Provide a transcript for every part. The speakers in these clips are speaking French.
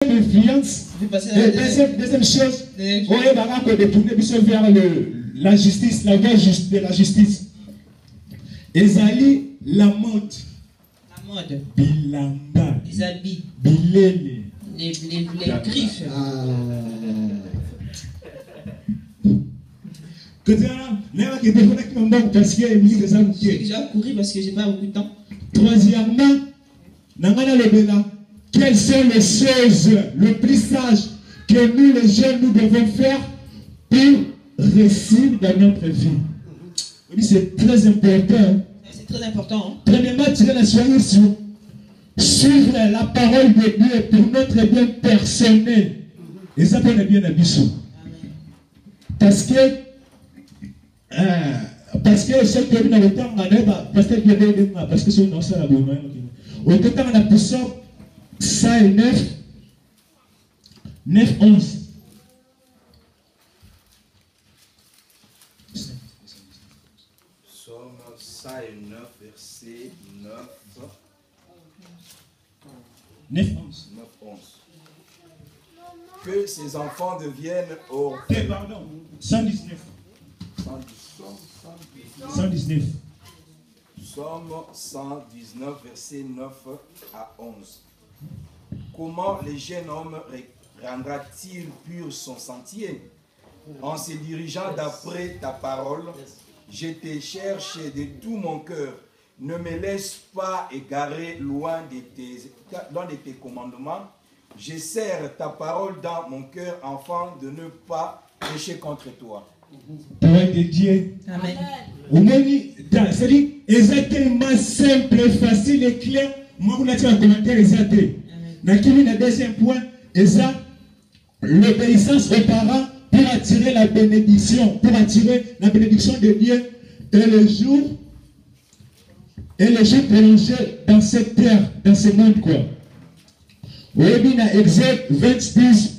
L'influence. Et deuxième chose, on est d'accord de tourner vers la justice, la voie de la justice. Ezali la mode. La mode. Bilamba. Les habits. Bilele. Les griffes. J'ai déjà couru parce que j'ai pas beaucoup de temps. Troisièmement, quelles sont les choses le plus sages que nous les jeunes nous devons faire pour réussir dans notre vie? C'est très important. C'est très important. Hein? Premièrement, tirer la soirée sur suivre la parole de Dieu pour notre bien personnel. Et ça peut être bien à Bissou. Parce que ce que nous avons temps, parce que c'est une salle à bout. Au total, on a pour ça 9, 11. Somme 109, verset 9. 9, 11. 9, 11. Que ses enfants deviennent pardon, 119. 119. Somme 119, verset 9 à 11. Comment le jeune homme rendra-t-il pur son sentier? En se dirigeant d'après ta parole, je te cherche de tout mon cœur. Ne me laisse pas égarer loin de tes commandements. Je serre ta parole dans mon cœur afin de ne pas pécher contre toi. Parole de Dieu. Amen. C'est-à-dire, exactement simple, facile et clair. Moi, vous l'avez un commentaire exact. Le deuxième point, l'obéissance aux parents pour attirer la bénédiction, de Dieu et le jour prolongé dans cette terre, dans ce monde, quoi. Oui, dans Exode 20:10,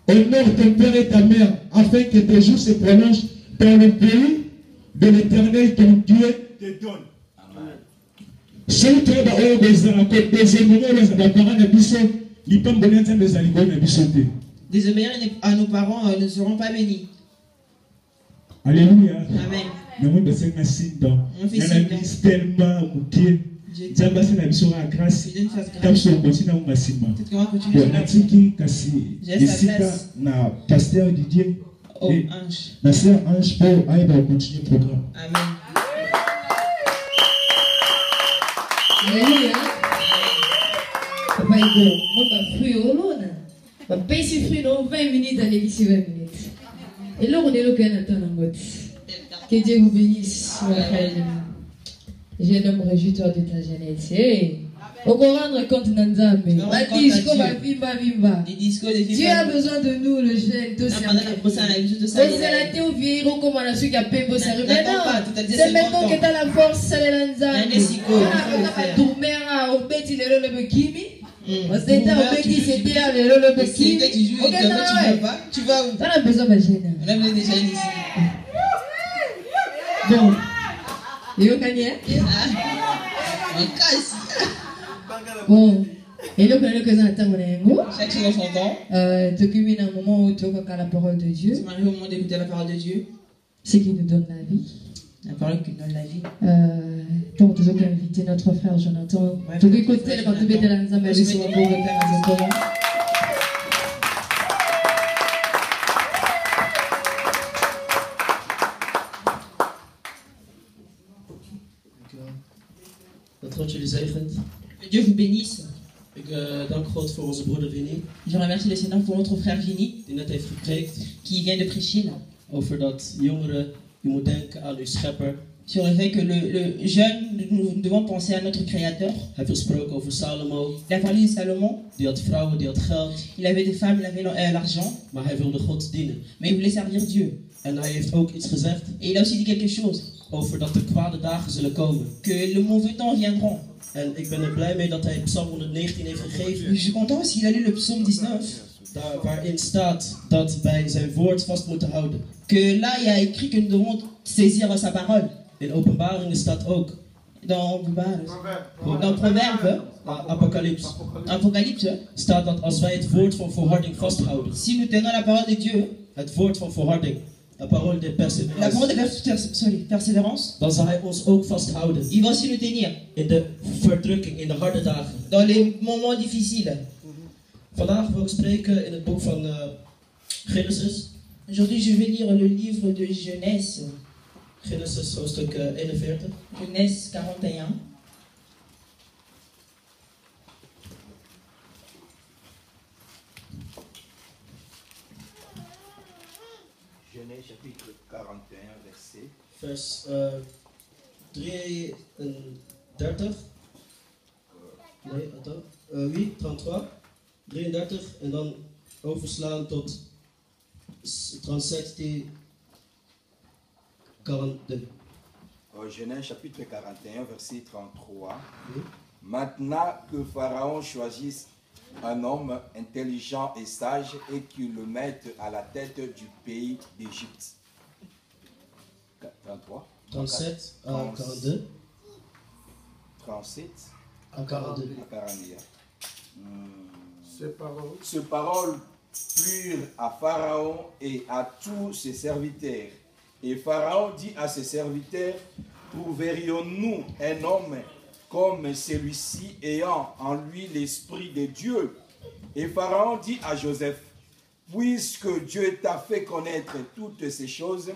honore ton père et ta mère, afin que tes jours se prolongent dans le pays de l'Éternel, ton Dieu te donne. Amen. Désobéir à nos parents ne seront pas bénis. Alléluia. Amen. On fait tellement oh, Ange. La sœur Ange pour aller continuer le programme. Amen. Alléluia. Papa Igo, moi je suis fruit au long. Je paye fruit dans 20 minutes à l'église 20 minutes. Et là on est là qu'on attend en mode. Que Dieu vous bénisse. Jeune homme, réjouis-toi de ta jeunesse. Hey. On va rendre compte de Nzambe. Dieu a besoin de nous, le jeune. C'est maintenant que tu as la force. Tu vas où? Tu as besoin de jeune. On a déjà ici. Bon. Et on gagne? Bon. Et donc, chaque chose en son temps. Tu culmines un moment où tu as la parole de Dieu. Tu m'arrives au moment d'écouter la parole de Dieu. Ce qui nous donne la vie. La parole qui nous donne la vie. Quand tu veux inviter notre frère Jonathan, tu veux écouter quand tu veux te lancer mais je suis un pauvre père. Que Dieu vous bénisse. Dank God voor onze broeder Vinnie. Je remercie le Seigneur pour notre frère Vinnie. Die net heeft gepreekt. Qui vient de prêcher là. Over dat jongeren, je moet denken aan uw schepper. Sur le fait que le jeune, nous devons penser à notre Créateur. Hij heeft gesproken over Salomo. Il a parlé de Salomon. Die had vrouwen, die had geld. Il avait des femmes, il avait l'argent. Maar hij wilde God dienen. Mais il voulait servir Dieu. En hij heeft ook iets gezegd. Et il a aussi dit quelque chose. Over dat er kwade dagen zullen komen. Que le mauvais temps viendront. En ik ben er blij mee dat hij Psalm 119 heeft gegeven. Je suis content s'il a lu le psaume 19. Daar waarin staat dat wij zijn woord vast moeten houden. Que là il y a écrit que nous devons saisir sa parole. In Openbaringen staat ook Dans Proverbe, Apocalypse, Apocalypse, staat dat als wij het woord van volharding vasthouden, si nous tenons la parole de Dieu, het woord van volharding, la parole de la persévérance, parole de persévérance, dan zal hij ons ook vasthouden il va aussi nous tenir in de verdrukking, in de harde dagen. dans les moments difficiles. Vandaag wil ik spreken in het boek van Genesis. Aujourd'hui, je vais lire le livre de Genèse, Genesis hoofdstuk 41. Genèse 41. Genèse chapitre 41, verset. Vers 33. Nee, attends. Oui, 33. 33 en dan overslaan tot 37, 42. Genèse chapitre 41, verset 33. Oui. Maintenant que Pharaon choisisse un homme intelligent et sage et qu'il le mette à la tête du pays d'Égypte. 33. 37 à 42. 37 À 42. à 41. Ces paroles plurent à Pharaon et à tous ses serviteurs. Et Pharaon dit à ses serviteurs, trouverions-nous un homme comme celui-ci ayant en lui l'esprit de Dieu? Et Pharaon dit à Joseph, puisque Dieu t'a fait connaître toutes ces choses,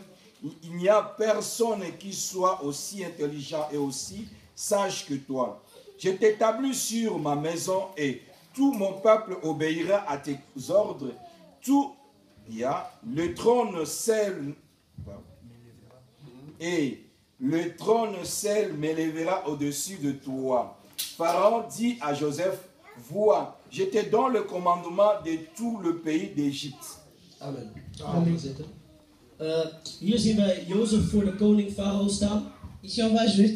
il n'y a personne qui soit aussi intelligent et aussi sage que toi. Je t'établis sur ma maison et tout mon peuple obéira à tes ordres. Le trône seul et le trône seul m'élèvera au-dessus de toi. Pharaon dit à Joseph, vois, je te donne le commandement de tout le pays d'Égypte. Amen. Amen. Hier zien wij Jozef voor de koning Farao staan. Ici, on voit juste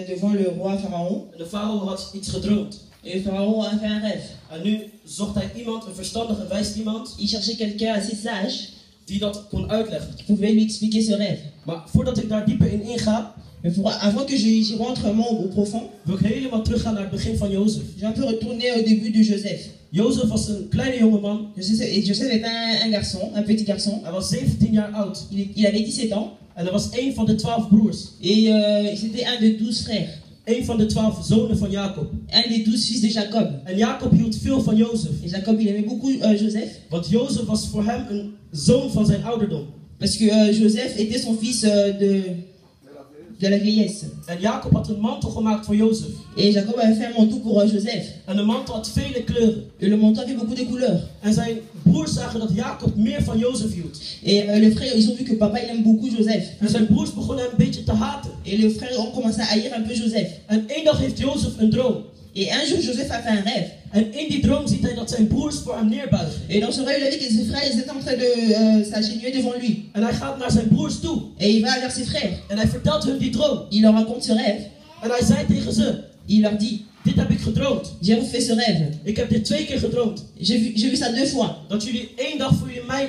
devant le roi Pharaon. En de farao had iets gedroomd. Et Pharaon a fait un rêve. En nu zocht hij iemand, een verstandige, wijs iemand, Il cherchait quelqu'un assez sage die dat kon uitleggen. qui pouvait lui expliquer ce rêve. Maar voordat ik daar dieper in inga, Mais avant que j'y rentre vraiment au profond, wil ik helemaal teruggaan naar het begin van Jozef. j'ai un peu retourné au début de Joseph. Jozef was een kleine jongeman. Joseph était un garçon, un petit garçon. Hij was 17 jaar oud. Il avait 17 ans. En hij was een van de 12 broers. Et c'était un des 12 frères. Een van de 12 zonen van Jacob. Un des 12 fils de Jacob. En Jacob hield veel van Jozef. Et Jacob, il aimait beaucoup Joseph. Want Jozef was voor hem een zoon van zijn ouderdom. Parce que Joseph était son fils de la vieillesse. En Jacob had een mantel gemaakt voor Jozef. Et Jacob avait fait un manteau pour Joseph. En de mantel had vele kleuren. Et le manteau avait beaucoup de couleurs. En zijn broers zagen dat Jacob meer van Jozef hield. Et les frères, ils ont vu que papa, il aime beaucoup Joseph. En zijn broers begonnen hem een beetje te haten. Et les frères ont commencé à haïr un peu Joseph. En één dag heeft Jozef een droom. Et un jour, Joseph a fait un rêve. En in die droom ziet hij dat zijn broers voor hem neerbuigen. Et dans ce rêve, il a vu que ses frères ils étaient en train de s'agenouiller devant lui. En hij gaat naar zijn broers toe. Et il va vers ses frères. En hij vertelt hun die droom. Il leur raconte ce rêve. En hij zei tegen ze, Il leur dit, dit heb ik gedroomd. j'ai refait ce rêve. Ik heb dit 2 keer gedroomd. J'ai vu ça 2 fois. Dat jullie één dag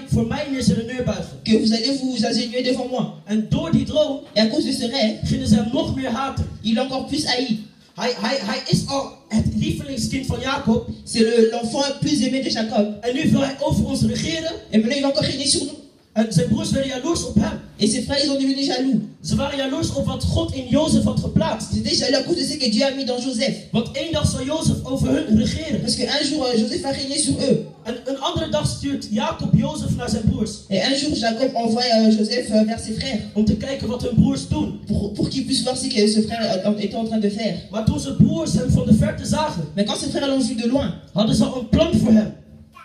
voor mij neer zullen neerbuigen. Que vous allez vous agenouiller devant moi. En door die droom Et à cause de ce rêve, gingen ze hem nog meer haten. il l'a encore plus haï. Hij is al het lievelingskind van Jacob. C'est l'enfant plus aimé de Jacob. En nu wil hij over ons regeren. Et maintenant, il va encore régner sur nous. En zijn broers werden jaloers op hem. Et ses frères, ils ont devenu jaloux. Ze waren jaloers op wat God in Jozef had geplaatst. Ils étaient jaloux à cause de ce que Dieu a mis dans Joseph. Want één dag zal Jozef over hun regeren. Parce qu'un jour, Joseph va régner sur eux. En een andere dag stuurt Jacob Jozef naar zijn broers. Et un jour, Jacob envoie Joseph vers ses frères. Om te kijken wat hun broers doen. Pour qu'ils puissent voir ce que ce frère était en train de faire. Maar toen zijn broers hem van de verte zagen, Mais quand ses frères l'ont vu de loin, hadden ze al een plan voor hem.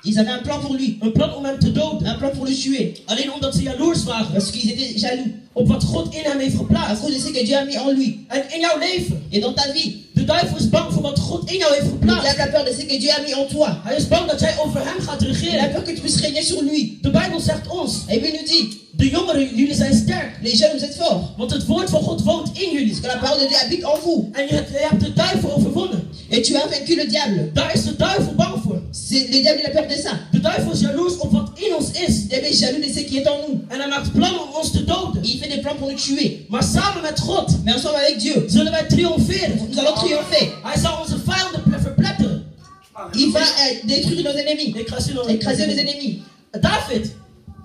ils avaient un plan pour lui. Een plan om hem te doden. Un plan pour le tuer. Alleen omdat ze jaloers waren. Parce qu'ils étaient jaloux. Op wat God in hem heeft À geplaatst. cause de ce que Dieu a mis en lui. En in jouw leven. Et dans ta vie. De duivel is bang voor wat God in jou heeft Le geplaatst. diable a peur de ce que Dieu a mis en toi. Hij is bang dat jij over hem gaat Il a regeren. peur que tu puisses régner sur lui. De Bijbel zegt ons. Et puis il nous dit, De jongeren, jullie zijn sterk. les jeunes, vous êtes forts. Want het woord van God woont in jullie. Parce que la parole de Dieu habite en vous. En je hebt de duivel overwonnen. Et tu as vaincu le diable. Daar is de duivel bang voor. Le diable, il a peur de ça. De duivel is jaloers op wat in ons is. Le diable est jaloux de ce qui est en nous. En hij maakt plannen om ons te doden. Il fait des plans pour nous tuer. Maar samen met God Mais ensemble avec Dieu, zullen wij triomferen. nous allons triompher. Hij zal onze vijanden verpletteren. Il va détruire nos ennemis, écraser nos ennemis. David,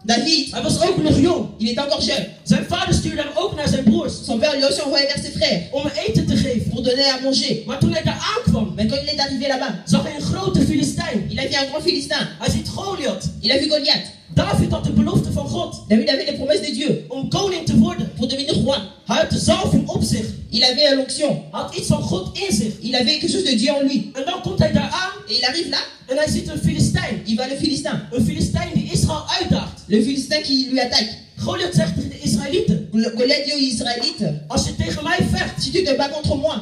David, hij was ook nog jong. il était encore jeune. Zijn vader stuurde hem ook naar zijn broers Son père lui a aussi envoyé vers ses frères om eten te geven. pour donner à manger. Maar toen hij daar aankwam, Mais quand il est arrivé là-bas, zag hij een grote Filistijn. il a vu un grand Philistin. Hij ziet Goliath. Il a vu Goliath. David had de belofte van God David avait les promesses de Dieu om koning te worden. pour devenir roi. Hij had de zalving op zich. Il avait l'onction. Hij had iets van God in zich. Il avait quelque chose de Dieu en lui. En dan komt hij daar aan Et il arrive là, en hij ziet een Filistijn. il voit le Philistin. Een Filistijn die Israël uitdaagt. Le Philistin qui lui attaque. Goliath zegt tegen de Israëlieten: Goliath dit aux Israélites, als je tegen mij vecht si tu te bats contre moi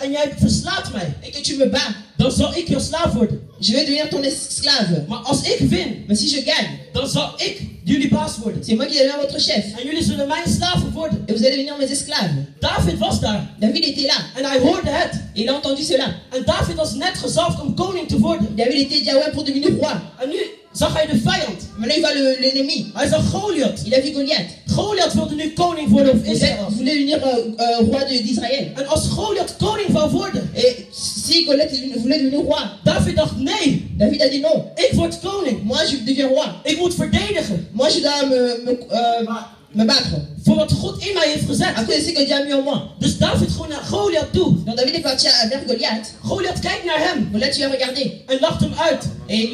en jij verslaat mij, et que tu me bats, dan zal ik jouw slaaf worden. je vais devenir ton esclave. Maar als ik win, Mais si je gagne, dan zal ik jullie baas worden. c'est moi qui deviens votre chef. En jullie zullen mijn slaven worden. Et vous allez devenir mes esclaves. David was daar. David était là. En hij hoorde het. Et il a entendu cela. En David was net gezalfd om koning te worden. David était dit, ah ouais, pour devenir roi. En nu zag hij de vijand. Maintenant, il voit l'ennemi. Hij zag Goliath. Il a vu Goliath. Goliath wilde nu koning worden over Israël. Il voulait devenir roi d'Israël. En als Goliath koning zou worden, Et si Goliath voulait devenir roi, David dacht nee, David a dit non. ik word koning. Moi, je deviens roi. Ik moet verdedigen Moi, je dois me battre. voor wat God in mij heeft gezet. Après, c'est que Dieu a mis en moi. Dus David gewoon naar Goliath toe. Donc, David est parti vers Goliath. Goliath kijkt naar hem Goliath lui a regardé. en lacht hem uit. Et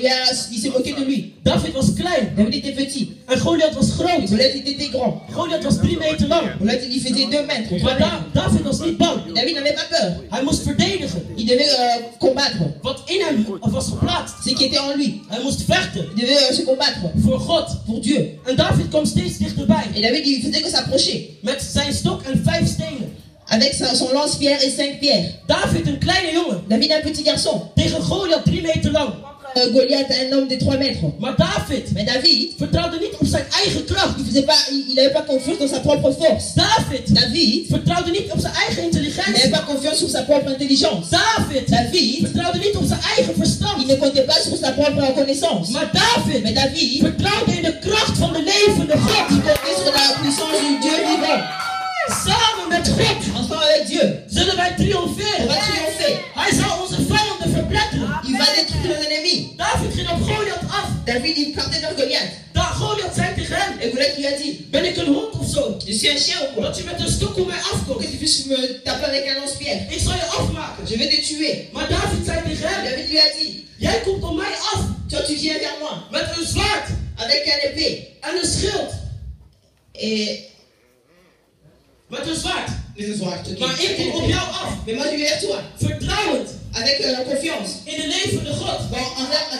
il s'est moqué de lui. David was klein David était petit. en Goliath was Et groot. Goliath était grand. Goliath was 3 meter lang. Goliath, il faisait 2 mètres. 3 Maar mètres. David was niet bang. David n'avait pas peur. Hij moest verdedigen. Il devait combattre. Wat in hem was geplaatst. Ce qui était en lui. Hij moest vechten Il devait se combattre voor God. pour Dieu. En David kwam steeds dichterbij. Et David, il faisait que s'approcher. Met zijn stok en 5 stenen. Avec son lance-pierre et 5 pierres. David, een kleine jongen. David, un petit garçon. Tegen Goliath 3 meter lang. Goliath, un homme de 3 mètres. Maar David Mais David, vertrouwde niet op zijn eigen kracht. il n'avait pas confiance dans sa propre force. David vertrouwde niet op zijn eigen il n'avait intelligentie. pas confiance sur sa propre intelligence. David vertrouwde niet op zijn eigen il verstand. ne comptait pas sur sa propre connaissance. Maar Mais David vertrouwde in de kracht van de levende God. il comptait sur la puissance du Dieu vivant. Samen met God Ensemble avec Dieu, zullen wij on triomferen. va triompher. Hij zal onze vijanden verpletteren. Il va détruire nos ennemis. David ging op Goliath af. David, il partait vers Goliath. Goliath zei tegen hem: Et Goliath lui a dit, ben ik een hond of zo? je suis un chien ou quoi? Dat je met een stok op mij afkomt. Que tu puisses me taper avec un lance-pierre. Ik zal je afmaken. Je vais te tuer. Maar David zei tegen hem: David lui a dit, jij komt op mij af toi tu viens vers moi met een zwaard avec un épée en een schild. et Met een zwaard. les zwaard. Okay. Maar ik kom op jou af. Mais moi je viens vers toi Vertrouwend avec confiance in de levende God.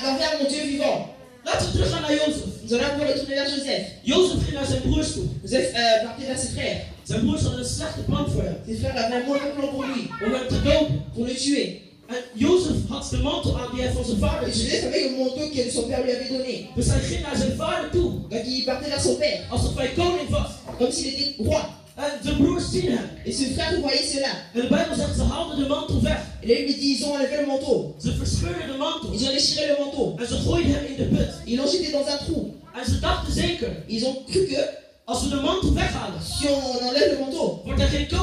envers mon Dieu vivant. Laten we terug gaan naar Jozef. Nous allons retourner vers Joseph. Jozef ging naar zijn broers toe. Joseph partait vers ses frères. Zijn broers hadden een slechte plan voor hem. Ses frères avaient un mauvais plan pour lui, Om hem te doden. pour le tuer. En Jozef had de mantel aan die hij van zijn vader Et kreeg. Joseph avait le manteau que son père lui avait donné. Dus hij ging naar zijn vader toe. Donc il partait vers son père, Alsof hij koning was. comme s'il était roi. En zijn broers zien hem. Et ses frères voyaient cela. En de Bijbel zegt, ze haalden de mantel weg. Et là il lui dit, ils ont enlevé le manteau. Ze verscheurden de mantel. Ils ont déchiré le manteau. En ze gooiden hem in de put. Ils l'ont jeté dans un trou. En ze dachten zeker, Ils ont cru que als we de mantel weghalen, si on enlève le manteau, wordt er geen koning.